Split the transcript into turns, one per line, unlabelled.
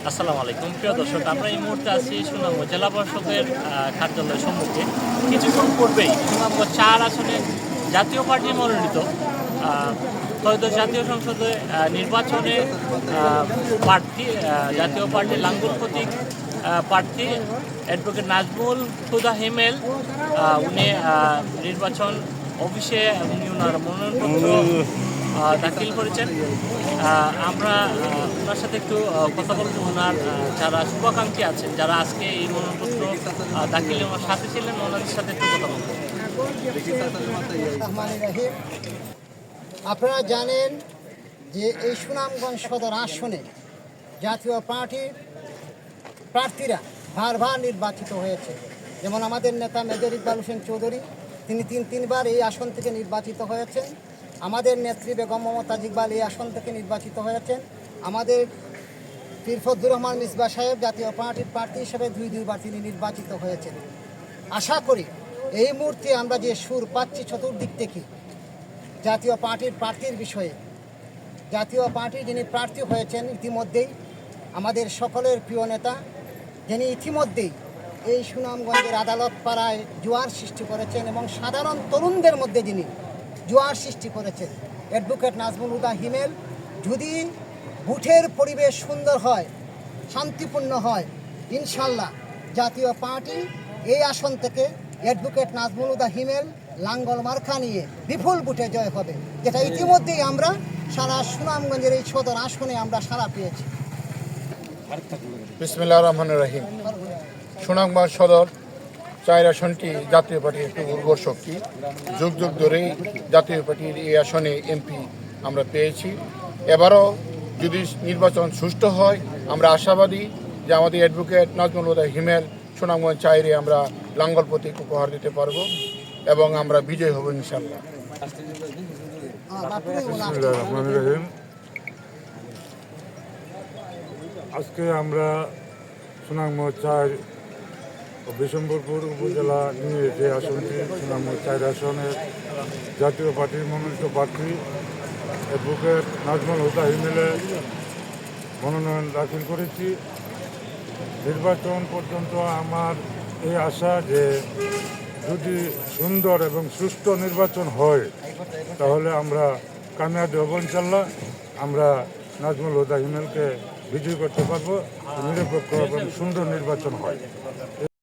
আসসালামু আলাইকুম প্রিয় দর্শক, আমরা এই মুহূর্তে আছি সুনামগঞ্জ জেলা পরিষদের কার্যালয়ের সম্মুখে। কিছুক্ষণ পূর্বেই সুনামগঞ্জ 4 আসনে জাতীয় পার্টি মনোনীত ত্রয়োদশ জাতীয় সংসদে নির্বাচনে প্রার্থী জাতীয় পার্টির লাঙ্গল প্রতীক প্রার্থী অ্যাডভোকেট নাজমুল হুদা হিমেল উনি নির্বাচন অফিসে উনি ওনার মনোনয়নপত্র দাখিল করেছেন। আমরা ওনার সাথে একটু কথা বলবো। ওনার যারা শুভাকাঙ্ক্ষী আছেন, যারা আজকে এই মনোনয়নপত্র দাখিলে ওনার সাথে ছিলেন, ওনাদের সাথে একটু কথা বলবো।
আপনারা জানেন যে এই সুনামগঞ্জ সদর আসনে জাতীয় পার্টির প্রার্থীরা বারবার নির্বাচিত হয়েছে। যেমন আমাদের নেতা মেজর ইকবাল হোসেন চৌধুরী, তিনি তিনবার এই আসন থেকে নির্বাচিত হয়েছেন। আমাদের নেত্রী বেগম মমতাজ ইকবাল এই আসন থেকে নির্বাচিত হয়েছেন। আমাদের পীর ফজলুর রহমান মিসবাহ সাহেব জাতীয় পার্টির প্রার্থী হিসেবে দুইবার তিনি নির্বাচিত হয়েছেন। আশা করি এই মুহূর্তে আমরা যে সুর পাচ্ছি চতুর্দিক থেকে জাতীয় পার্টির প্রার্থীর বিষয়ে, জাতীয় পার্টি যিনি প্রার্থী হয়েছেন ইতিমধ্যেই আমাদের সকলের প্রিয় নেতা, যিনি ইতিমধ্যেই এই সুনামগঞ্জের আদালত পাড়ায় জোয়ার সৃষ্টি করেছেন এবং সাধারণ তরুণদের মধ্যে যিনি জোয়ার সৃষ্টি করেছেন, অ্যাডভোকেট নাজমুল হুদা হিমেল। যদি ভোটের পরিবেশ সুন্দর হয়, শান্তিপূর্ণ হয়, ইনশাল্লাহ জাতীয় পার্টি এই আসন থেকে অ্যাডভোকেট নাজমুল হুদা হিমেল লাঙ্গল মার্কা নিয়ে বিপুল ভোটে জয় হবে, যেটা ইতিমধ্যেই আমরা সারা সুনামগঞ্জের এই সদর আসনে আমরা সাড়া পেয়েছি।
বিসমিল্লাহির রহমানির রহিম। সুনামগঞ্জ সদর 4 আসনটি জাতীয় পার্টির একটি উর্বর শক্তি। যুগ যুগ ধরেই জাতীয় পার্টির এই আসনে এমপি আমরা পেয়েছি। এবারও যদি নির্বাচন সুষ্ঠু হয়, আমরা আশাবাদী যে আমাদের অ্যাডভোকেট নাজমুল হুদা হিমেল সুনামগঞ্জ 4-এ আমরা লাঙ্গল প্রতীক উপহার দিতে পারবো এবং আমরা বিজয় হব ইনশাল্লাহ।
বিসমিল্লাহির রহমানির রহিম। আজকে আমরা সুনামগঞ্জ 4 ও বিশম্বরপুর উপজেলা নিয়ে যে আসনটি সুনামগঞ্জ 4 আসনের জাতীয় পার্টির মনোনীত প্রার্থী অ্যাডভোকেট নাজমুল হুদা হিমেলের মনোনয়ন দাখিল করেছি। নির্বাচন পর্যন্ত আমার এই আশা যে যদি সুন্দর এবং সুষ্ঠু নির্বাচন হয় তাহলে আমরা কামিয়াবি হব ইনশাল্লাহ। আমরা নাজমুল হুদা হিমেলকে বিজয়ী করতে পারবো, নিরপেক্ষ এবং সুন্দর নির্বাচন হয়।